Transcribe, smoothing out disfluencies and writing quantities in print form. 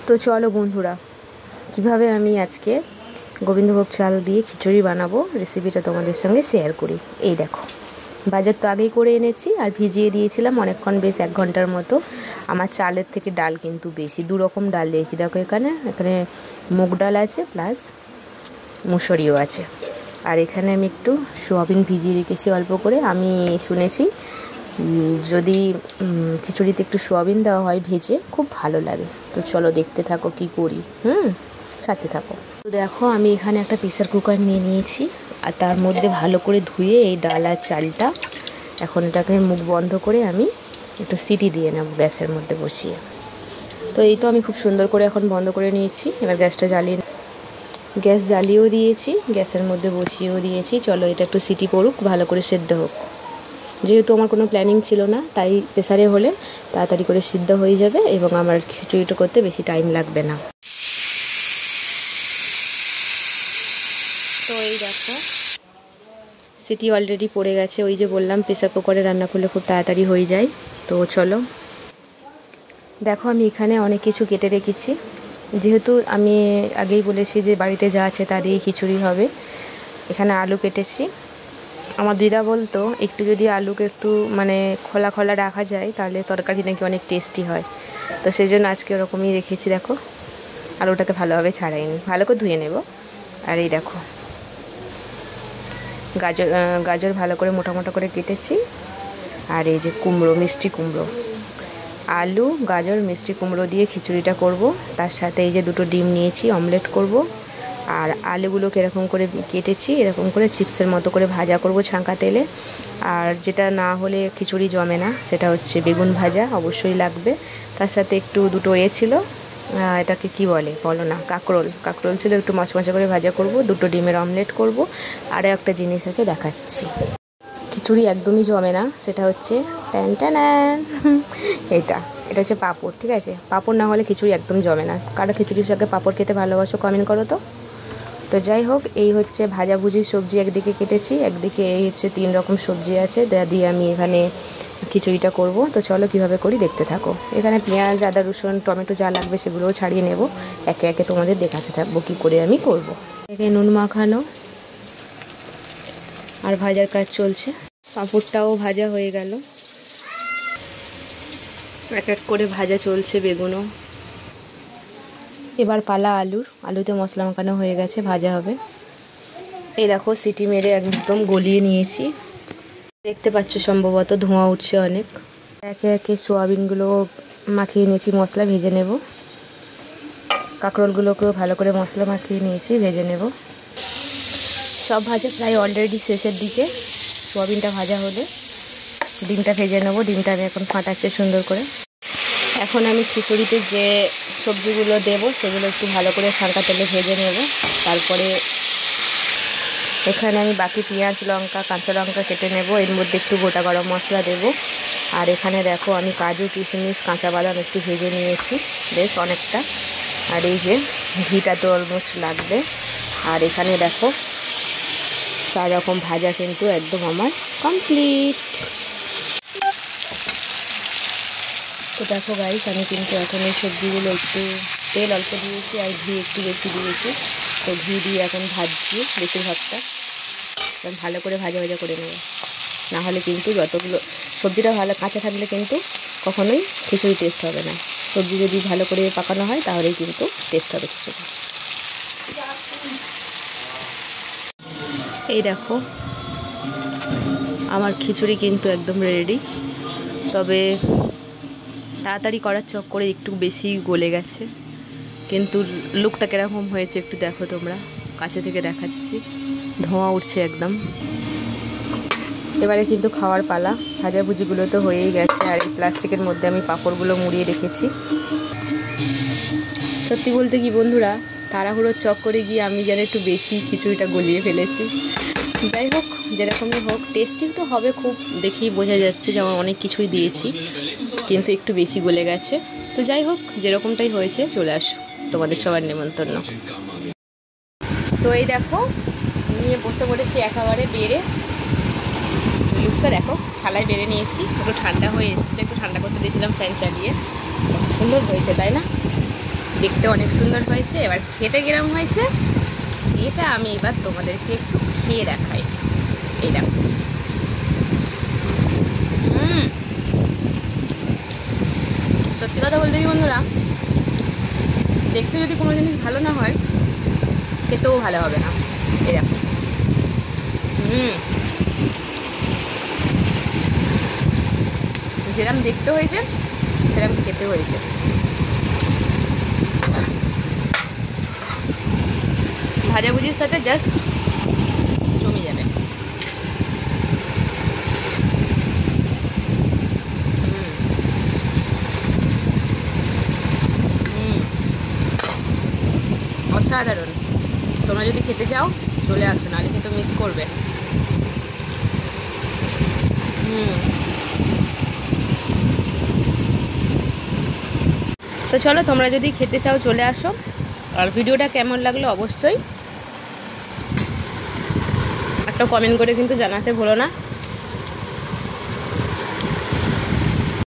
তো চলো বন্ধুরা, কিভাবে আমি আজকে গোবিন্দভোগ চাল দিয়ে খিচুড়ি বানাবো রেসিপিটা তোমাদের সঙ্গে শেয়ার করি। এই দেখো, বাজার তো আগেই করে এনেছি আর ভিজিয়ে দিয়েছিলাম অনেকক্ষণ, বেশ 1 ঘন্টার মতো। আমার চালের থেকে ডাল কিন্তু বেশি, 2 রকম ডাল দিয়েছি। দেখো এখানে মুগ ডাল আছে, প্লাস মুসুরিও আছে। আর এখানে আমি একটু সোয়াবিন ভিজিয়ে রেখেছি অল্প করে। আমি শুনেছি যদি খিচুড়িতে একটু সোয়াবিন দেওয়া হয় ভেজে, খুব ভালো লাগে। তো চলো দেখতে থাকো কি করি, সাথে থাকো। তো দেখো, আমি এখানে একটা প্রেসার কুকার নিয়ে নিয়েছি আর তার মধ্যে ভালো করে ধুয়ে এই ডাল আর চালটা, এখন এটাকে মুখ বন্ধ করে আমি একটু সিটি দিয়ে নেব গ্যাসের মধ্যে বসিয়ে। তো এই তো আমি খুব সুন্দর করে এখন বন্ধ করে নিয়েছি। এবার গ্যাস জ্বালিয়েও দিয়েছি, গ্যাসের মধ্যে বসিয়েও দিয়েছি। চলো এটা একটু সিটি পড়ুক, ভালো করে সেদ্ধ হোক। যেহেতু আমার কোনো প্ল্যানিং ছিল না, তাই প্রেসারে হলে তাড়াতাড়ি করে সিদ্ধ হয়ে যাবে এবং আমার খিচুড়িটা করতে বেশি টাইম লাগবে না। তো এই দেখো, সিটি অলরেডি পড়ে গেছে। ওই যে বললাম প্রেসার কুকারে রান্না করলে খুব তাড়াতাড়ি হয়ে যায়। তো চলো দেখো, আমি এখানে অনেক কিছু কেটে রেখেছি। যেহেতু আমি আগেই বলেছি যে বাড়িতে যা আছে তা দিয়েই খিচুড়ি হবে। এখানে আলু কেটেছি। আমার দিদা বলতো একটু যদি আলুকে একটু খোলা খোলা রাখা যায় তাহলে তরকারি নাকি অনেক টেস্টি হয়। তো সেই জন্য আজকে ওরকমই রেখেছি। দেখো, আলুটাকে ভালোভাবে ছাড়াইনি, ভালো করে ধুয়ে নেব। আর এই দেখো, গাজর ভালো করে মোটা মোটা করে কেটেছি। আর এই যে কুমড়ো, মিষ্টি কুমড়ো, আলু গাজর মিষ্টি কুমড়ো দিয়ে খিচুড়িটা করব। তার সাথে এই যে 2টো ডিম নিয়েছি, অমলেট করব। আর আলুগুলোকে এরকম করে কেটেছি, এরকম করে চিপসের মতো করে ভাজা করব ছাঁকা তেলে। আর যেটা না হলে খিচুড়ি জমে না, সেটা হচ্ছে বেগুন ভাজা, অবশ্যই লাগবে। তার সাথে একটু 2টো ছিল, এটাকে কি বলো না, কাঁকরোল ছিল, একটু মচমচে করে ভাজা করব। 2টো ডিমের অমলেট করব। আরও একটা জিনিস আছে, দেখাচ্ছি। খিচুড়ি একদমই জমে না, সেটা হচ্ছে এটা হচ্ছে পাঁপড়। ঠিক আছে, পাঁপড় না হলে খিচুড়ি একদম জমে না। কারো খিচুড়ির সঙ্গে পাঁপড় খেতে ভালোবাসো, কমেন্ট করো তো। তো যাই হোক, এই হচ্ছে ভাজাভুজির সবজি একদিকে কেটেছি, একদিকে এই হচ্ছে 3 রকম সবজি আছে, যা দিয়ে আমি এখানে খিচুড়িটা করব। তো চলো কীভাবে করি দেখতে থাকো। এখানে পেঁয়াজ, আদা, রসুন, টমেটো যা লাগবে সেগুলোও ছাড়িয়ে নেব। একে একে তোমাদের দেখাতে থাকবো কী করে আমি করব। এখানে নুন মাখানো আর ভাজার কাজ চলছে। পাঁপড়টাও ভাজা হয়ে গেল, এক এক করে ভাজা চলছে, বেগুনও। এবার পালা আলুতে মশলা মাখানো হয়ে গেছে, ভাজা হবে। এই দেখো, সিটি মেরে একদম গলিয়ে নিয়েছি, দেখতে পাচ্ছ সম্ভবত ধোঁয়া উঠছে অনেক। একে একে সোয়াবিনগুলো মাখিয়ে নিয়েছি, মশলা ভেজে নেব। কাঁকরোলগুলোকেও ভালো করে মশলা মাখিয়ে নিয়েছি, ভেজে নেব। সব ভাজা প্রায় অলরেডি শেষের দিকে। সোয়াবিনটা ভাজা হলে ডিমটা ভেজে নেব। ডিমটা আমি এখন ফাটাচ্ছি সুন্দর করে। এখন আমি খিচুড়িতে যে সবজিগুলো দেব সেগুলো একটু ভালো করে ছাঁকা তেলে ভেজে নেব। তারপরে এখানে আমি বাকি পেঁয়াজ, লঙ্কা, কাঁচা লঙ্কা কেটে নেব। এর মধ্যে একটু গোটা গরম মশলা দেব। আর এখানে দেখো, আমি কাজু, কিশমিশ, কাঁচা বাদাম একটু ভেজে নিয়েছি, বেশ অনেকটা। আর এই যে ঘিটা তো অলমোস্ট লাগবে। আর এখানে দেখো 4 রকম ভাজা কিন্তু একদম আমার কমপ্লিট। তো দেখো গাইস, আমি কিন্তু এখন এই সবজিগুলো একটু তেল অল্প দিয়েছি আর ঘি একটু বেশি দিয়েছি। তো ঘি দিয়ে এখন ভাজছি বেশিরভাগটা। ভালো করে ভাজা করে নেব, না হলে কিন্তু যতগুলো সবজিটা ভালো কাঁচা থাকলে কিন্তু কখনোই খিচুড়ি টেস্ট হবে না। সবজি যদি ভালো করে পাকানো হয় তাহলেই কিন্তু টেস্ট হবে খিচুড়ি। এই দেখো, আমার খিচুড়ি কিন্তু একদম রেডি। তবে তাড়াতাড়ি করার চক্করে একটু বেশি গলে গেছে, কিন্তু লুকটা কীরকম হয়েছে একটু দেখো তোমরা। কাছে থেকে দেখাচ্ছি, ধোঁয়া উঠছে একদম। এবারে কিন্তু খাওয়ার পালা। ভাজাভুজিগুলো তো হয়েই গেছে, আর এই প্লাস্টিকের মধ্যে আমি পাঁপড়গুলো মুড়িয়ে রেখেছি। সত্যি বলতে কি বন্ধুরা, তাড়াহুড়োর চক্করে গিয়ে আমি যেন একটু বেশি খিচুড়িটা গলিয়ে ফেলেছি। যাই হোক, যেরকমই হোক, টেস্টি তো হবে খুব, দেখেই বোঝা যাচ্ছে যেমন অনেক কিছুই দিয়েছি, কিন্তু একটু বেশি গলে গেছে। তো যাই হোক, যেরকমটাই হয়েছে, চলে আসো, তোমাদের সবার নেমন্তন্ন। তো এই দেখো, নিয়ে বসে পড়েছি একেবারে বেড়ে। লুকটা দেখো, থালায় বেড়ে নিয়েছি। একটু ঠান্ডা হয়ে এসছে, একটু ঠান্ডা করতে দিয়েছিলাম ফ্যান চালিয়ে। কত সুন্দর হয়েছে তাই না? দেখতে অনেক সুন্দর হয়েছে। এবার খেতে কিরম হয়েছে সেটা আমি এবার তোমাদেরকে একটু খেয়ে দেখাই। এই দেখো, সত্যি কথা বলতে কি বন্ধুরা, দেখতে যদি কোনো জিনিস ভালো না হয় খেতেও ভালো হবে না। এই দেখো, যেরকম দেখতে হয়েছে সেরকম খেতে হয়েছে। ভাজাভুজির সাথে জাস্ট জমে যাবে। অসাধারণ। তোমরা যদি খেতে চাও চলে আসো, নাহলে কিন্তু মিস করবে। তো চলো, তোমরা যদি খেতে চাও চলে আসো। আর ভিডিওটা কেমন লাগলো অবশ্যই একটা কমেন্ট করে কিন্তু জানাতে ভুলো না।